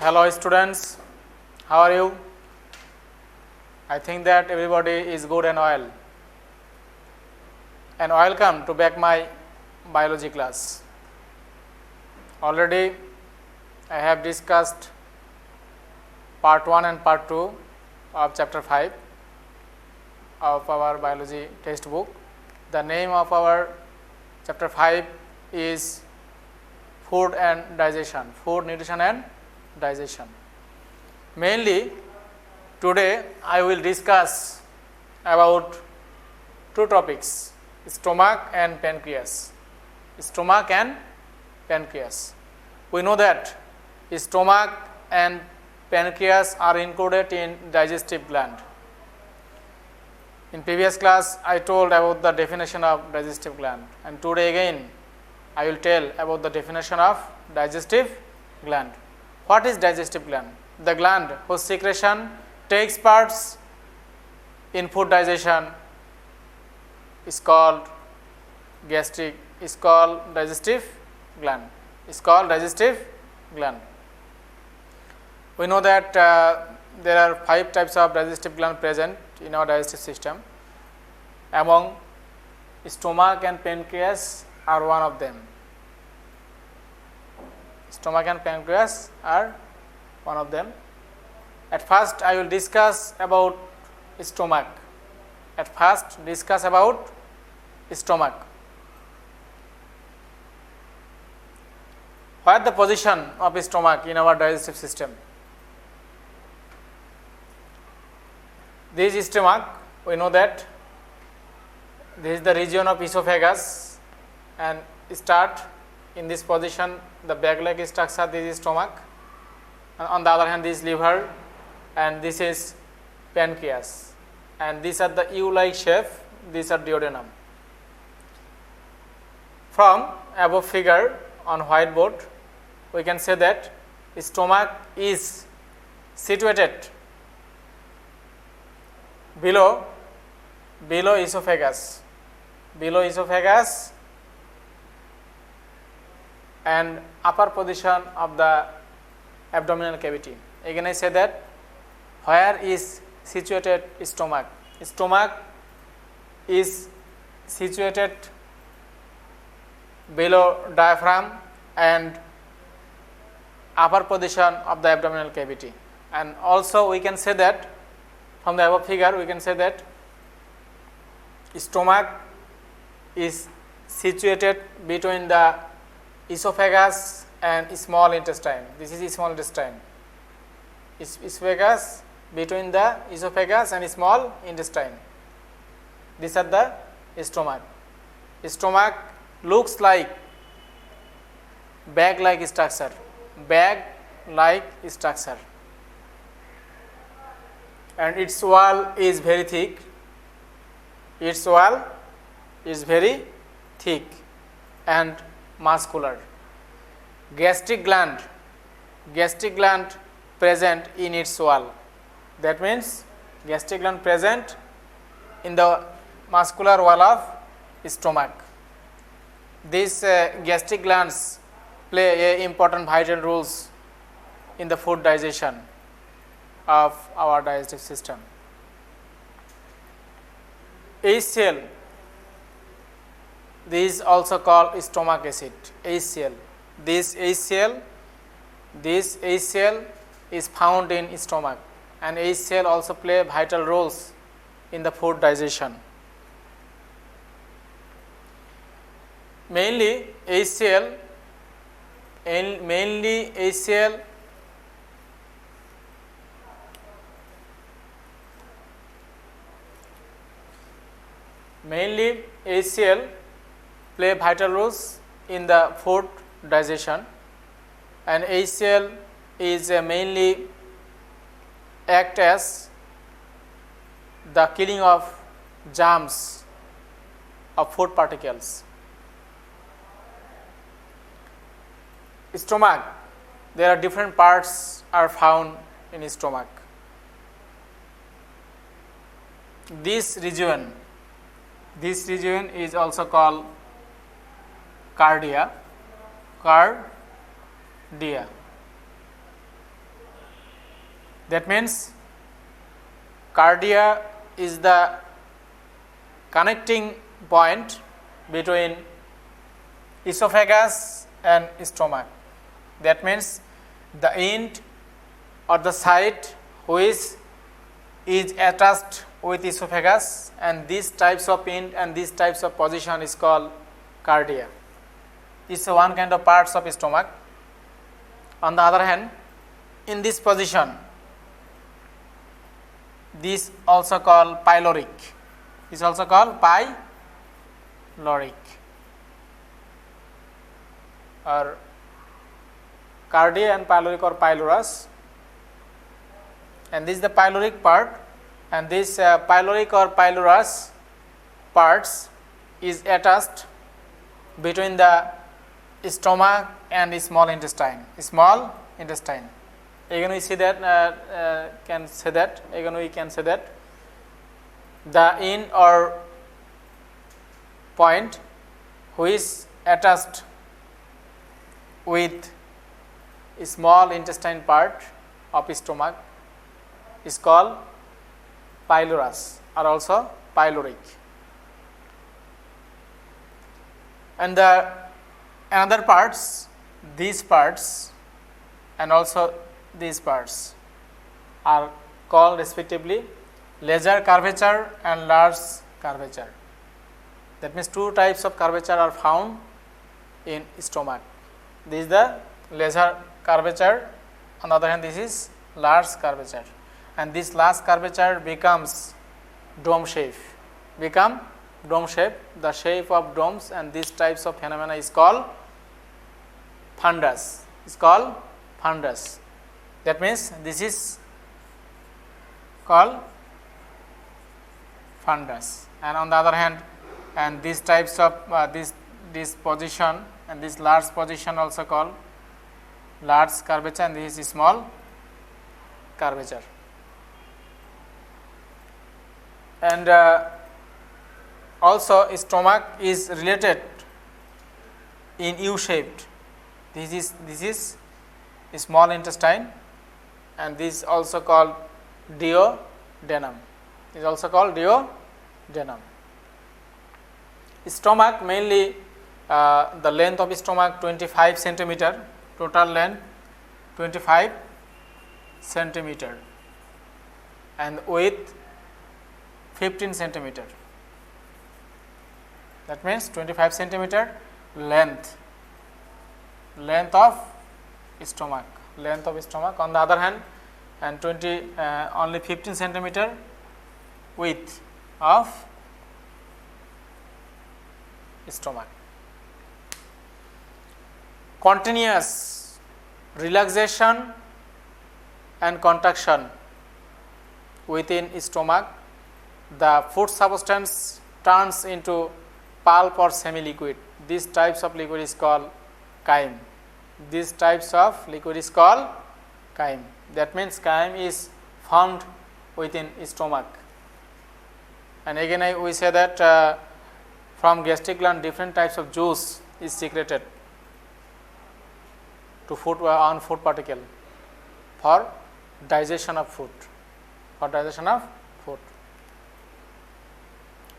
Hello students, how are you? I think that everybody is good and well. And welcome to back my biology class. Already I have discussed part 1 and part 2 of chapter 5 of our biology textbook. The name of our chapter 5 is food and digestion, food, nutrition and digestion. Mainly today I will discuss about two topics, stomach and pancreas. Stomach and pancreas. We know that stomach and pancreas are included in digestive gland. In previous class I told about the definition of digestive gland, and today again I will tell about the definition of digestive gland. What is digestive gland? The gland whose secretion takes parts in food digestion is called digestive gland. We know that there are 5 types of digestive gland present in our digestive system. Among stomach and pancreas are one of them. Stomach and pancreas are one of them. At first I will discuss about stomach. What is the position of stomach in our digestive system? This is stomach. We know that this is the region of esophagus, and start in this position the bag-like structure. This is stomach, and on the other hand this is liver, and this is pancreas, and these are the U-like shape. These are duodenum. From above figure on whiteboard we can say that stomach is situated below esophagus, and upper position of the abdominal cavity. Again I say that where is situated stomach? Stomach is situated below diaphragm and upper position of the abdominal cavity. And also we can say that from the above figure we can say that stomach is situated between the esophagus and small intestine. This is small intestine. Esophagus, between the esophagus and small intestine. These are the stomach. Stomach looks like bag-like structure. And its wall is very thick. And muscular. Gastric gland present in its wall. That means gastric gland present in the muscular wall of stomach. These gastric glands play important vital roles in the food digestion of our digestive system. HCl, this is also called stomach acid. HCl. This HCl is found in stomach, and HCl also play vital roles in the food digestion. Mainly HCl play vital roles in the food digestion, and HCl is mainly act as the killing of germs of food particles. Stomach, there are different parts are found in stomach. This region is also called cardia. That means cardia is the connecting point between esophagus and stomach. That means the end or the site which is attached with esophagus, and these types of end and these types of position is called cardia. It's one kind of parts of stomach. On the other hand, in this position, this also called pyloric. Is also called pyloric or cardia and pyloric or pylorus. And this is the pyloric part, and this pyloric or pylorus parts is attached between the stomach and small intestine. Small intestine. Again we see that can say that. Again we can say that the end or point which is attached with small intestine part of stomach is called pylorus or also pyloric. And the another parts, these parts and also these parts are called respectively lesser curvature and large curvature. That means two types of curvature are found in stomach. This is the lesser curvature, on the other hand this is large curvature, and this large curvature becomes dome shape, the shape of domes, and these types of phenomena is called fundus. That means this is called fundus, and on the other hand, and these types of this position and this large position also called large curvature, and this is small curvature. And also stomach is related in U-shaped. This is small intestine, and this is also called duodenum. Is also called duodenum. Stomach mainly the length of stomach 25 centimeter, total length 25 centimeter, and width 15 centimeter. That means 25 centimeter length of stomach. On the other hand, and only 15 centimeter width of stomach. Continuous relaxation and contraction within stomach, the food substance turns into pulp or semi-liquid. These types of liquid is called chyme. That means chyme is found within stomach. And again we say that from gastric gland different types of juice is secreted to food on food particle for digestion of food.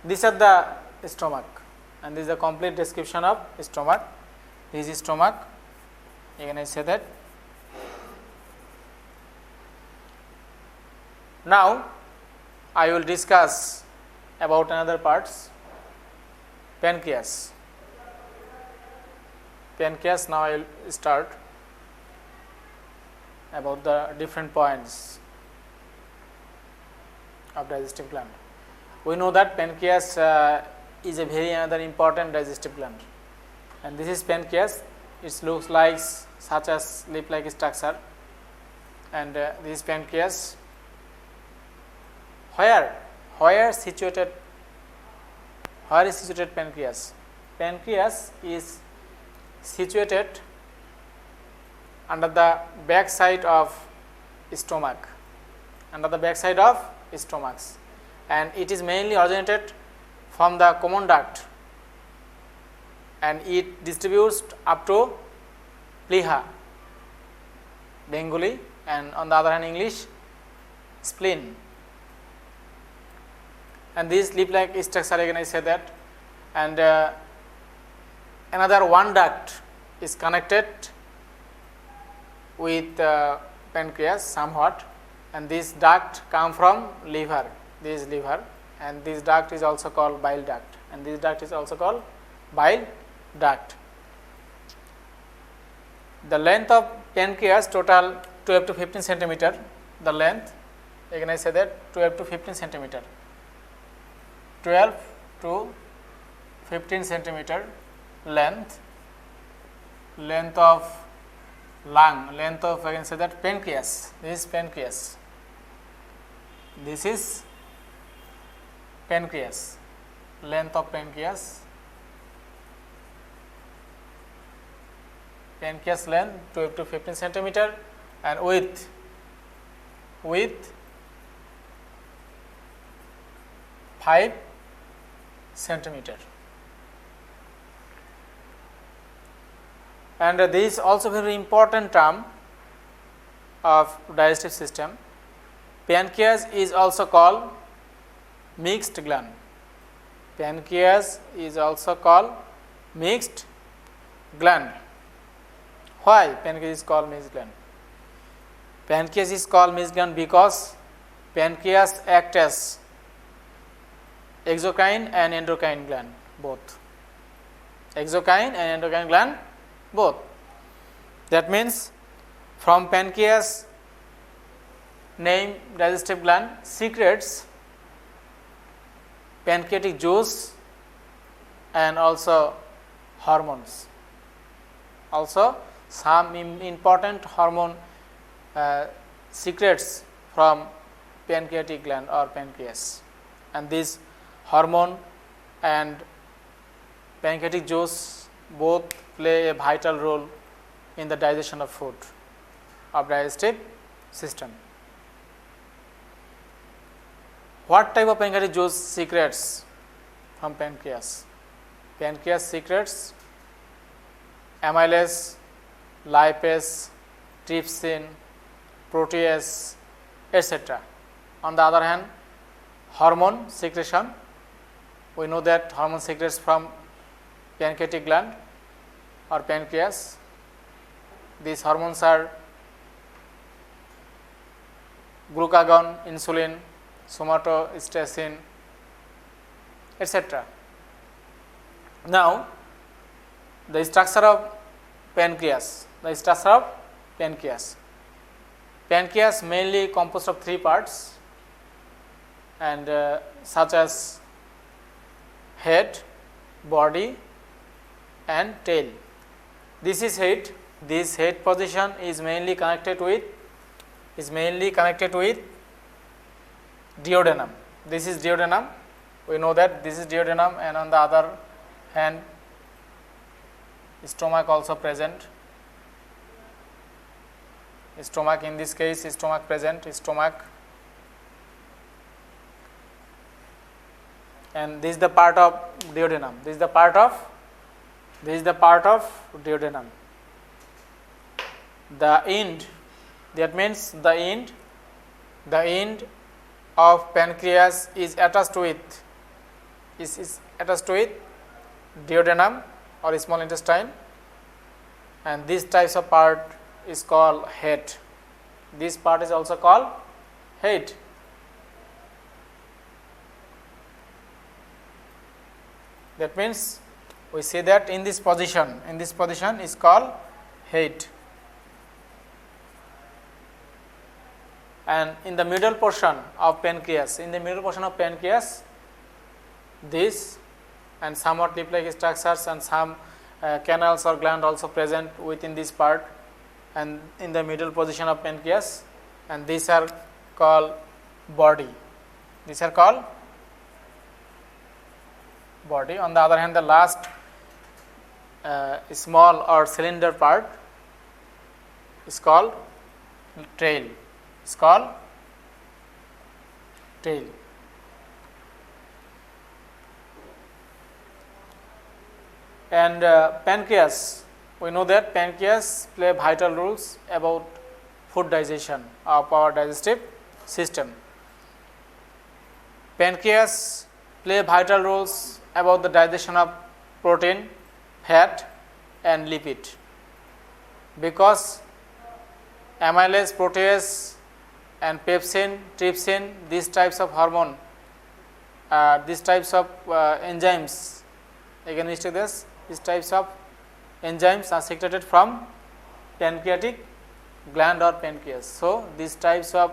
These are the stomach, and this is the complete description of stomach. This is stomach. Again I say that. Now I will discuss about another parts, pancreas. Now I will start about the different points of digestive gland. We know that pancreas is a very another important digestive gland, and this is pancreas. It looks like such as leaf-like structure, and this is pancreas. Where is situated pancreas? Pancreas is situated under the back side of stomach, and it is mainly originated from the common duct, and it distributes up to pliha, Bengali, and on the other hand English spleen. And this leaf-like structure, again I say that, and another one duct is connected with pancreas somewhat, and this duct come from liver, this liver, and this duct is also called bile duct, and this duct is also called bile duct. The length of pancreas total 12 to 15 centimeter, the length, again I say that 12 to 15 centimeter, 12 to 15 centimeter length, length of lung, length of, I can say that pancreas, this is pancreas, this is pancreas, length of pancreas, pancreas length 12 to 15 centimeter, and width 5 centimeter. And this is also very important term of digestive system. Pancreas is also called mixed gland. Pancreas is also called mixed gland. Why pancreas is called mixed gland? Pancreas is called mixed gland because pancreas acts as exocrine and endocrine gland both. Exocrine and endocrine gland both. That means from pancreas, name digestive gland, secretes pancreatic juice and also hormones. Also some important hormone secretes from pancreatic gland or pancreas, and this hormone and pancreatic juice both play a vital role in the digestion of food of digestive system. What type of pancreatic juice secretes from pancreas? Pancreas secretes amylase, lipase, trypsin, protease, etc. On the other hand, hormone secretion, we know that hormone secretes from pancreatic gland or pancreas. These hormones are glucagon, insulin, somatostatin, etc. Now, the structure of pancreas. Pancreas mainly composed of three parts, and such as head, body, and tail. This is head. This head position is mainly connected with duodenum. This is duodenum. We know that this is duodenum, and on the other hand, stomach also present. Stomach, in this case, stomach present, stomach, and this is the part of duodenum. This is the part of duodenum. The end, that means the end of pancreas is attached with duodenum or small intestine, and this types of part is called head. This part is also called head. That means we say that in this position is called head. And in the middle portion of pancreas, this and somewhat leaf-like structures and some canals or gland also present within this part, and in the middle position of pancreas, and these are called body. On the other hand, the last small or cylinder part is called tail. And pancreas, we know that pancreas play vital roles about food digestion of our digestive system. Pancreas play vital roles about the digestion of protein, fat and lipid, because amylase, protease and pepsin, trypsin, these types of hormone, these types of enzymes, again mistake this, these types of enzymes are secreted from pancreatic gland or pancreas. So, these types of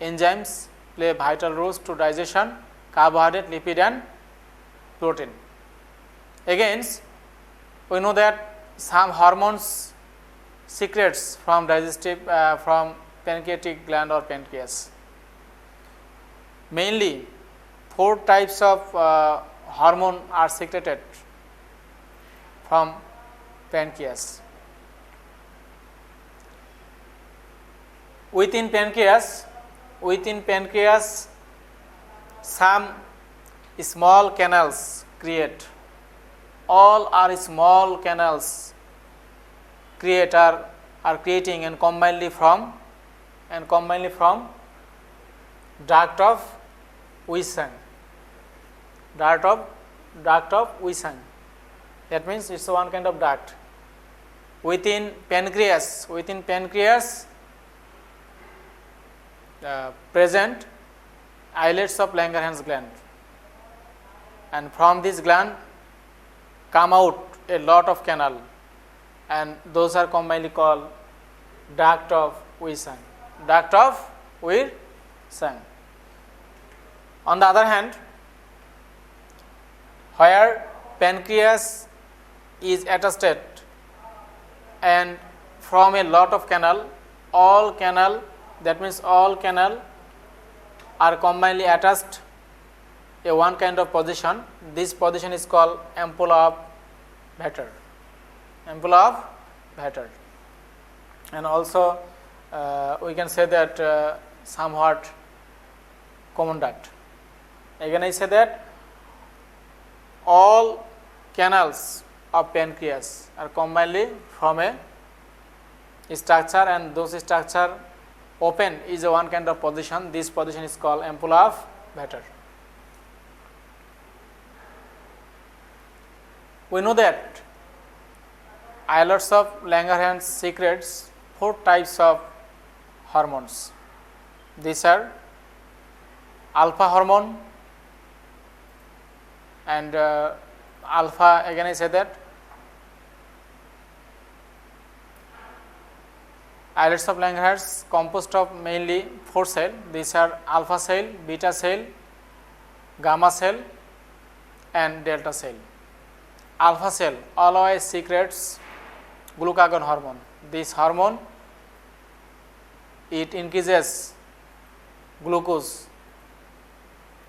enzymes play vital roles to digestion, carbohydrate, lipid and protein. Again, we know that some hormones secretes from digestive from pancreatic gland or pancreas. Mainly 4 types of hormone are secreted from pancreas. Within pancreas, some small canals create. All are small canals are creating and combinedly from duct of Wissang. Duct of Wissang. That means it's one kind of duct. Within pancreas present islets of Langerhans gland, and from this gland come out a lot of canal, and those are commonly called duct of Wissang. Duct of Wissang. On the other hand, where pancreas is attested and from a lot of canal, all canal are combinedly attached a one kind of position. This position is called ampulla of Vater. And also we can say that somewhat common duct. Again I say that all canals of pancreas are combinedly from a structure, and those structure open is a one kind of position. This position is called ampulla of Vater. We know that islets of Langerhans secretes 4 types of hormones. These are alpha hormone, and alpha, again I say that islets of Langerhans composed of mainly 4 cells. These are alpha cell, beta cell, gamma cell and delta cell. Alpha cell always secretes glucagon hormone. This hormone, it increases glucose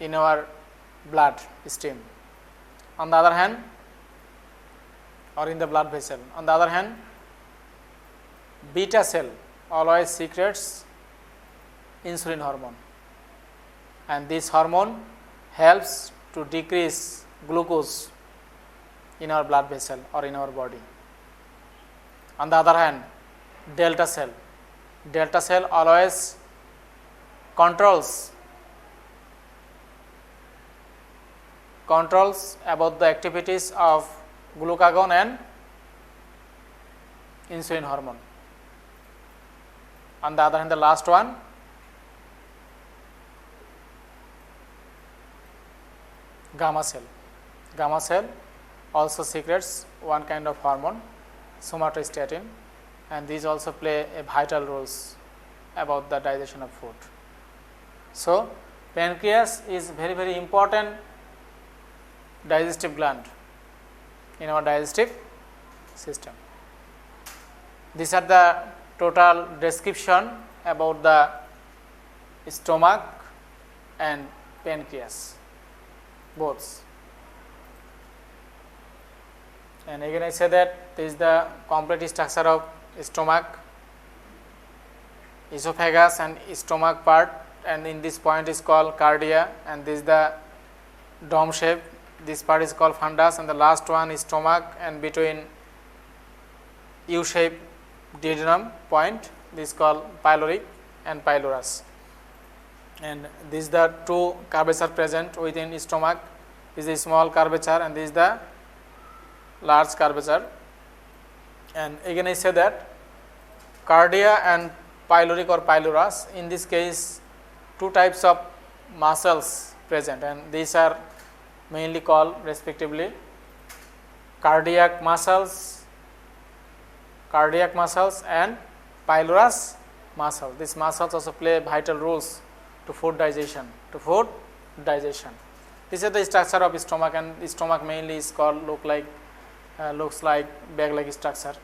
in our blood stream. On the other hand, or in the blood vessel. On the other hand, beta cell always secretes insulin hormone, and this hormone helps to decrease glucose in our blood vessel or in our body. On the other hand, delta cell always controls about the activities of glucagon and insulin hormone. On the other hand, the last one, gamma cell also secretes one kind of hormone, somatostatin, and these also play a vital roles about the digestion of food. So, pancreas is very, very important digestive gland in our digestive system. These are the total description about the stomach and pancreas both. And again I say that this is the complete structure of stomach, esophagus and stomach part, and in this point is called cardia, and this is the dome shape. This part is called fundus, and the last one is stomach, and between U-shape duodenum point, this is called pyloric and pylorus. and these the two curvature present within stomach. This is small curvature and this is the large curvature. And again I say that cardia and pyloric or pylorus, in this case two types of muscles present, and these are mainly called respectively cardiac muscles and pylorus muscle. These muscles also play vital roles to food digestion. This is the structure of stomach, and the stomach mainly is called looks like bag-like structure.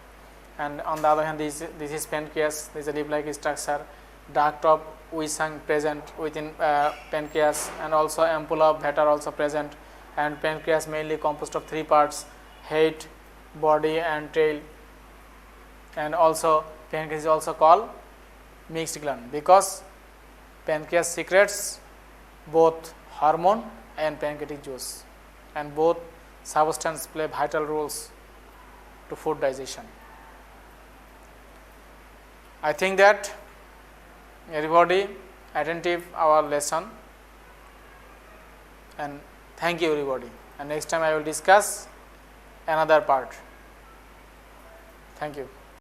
And on the other hand, this is pancreas. This is a leaf-like structure. Duct of Wissang present within pancreas, and also ampulla of Vater also present. And pancreas mainly composed of three parts: head, body, and tail. And also pancreas is also called mixed gland because pancreas secretes both hormone and pancreatic juice, and both substances play vital roles to food digestion. I think that everybody attentive our lesson, and thank you everybody, and next time I will discuss another part. Thank you.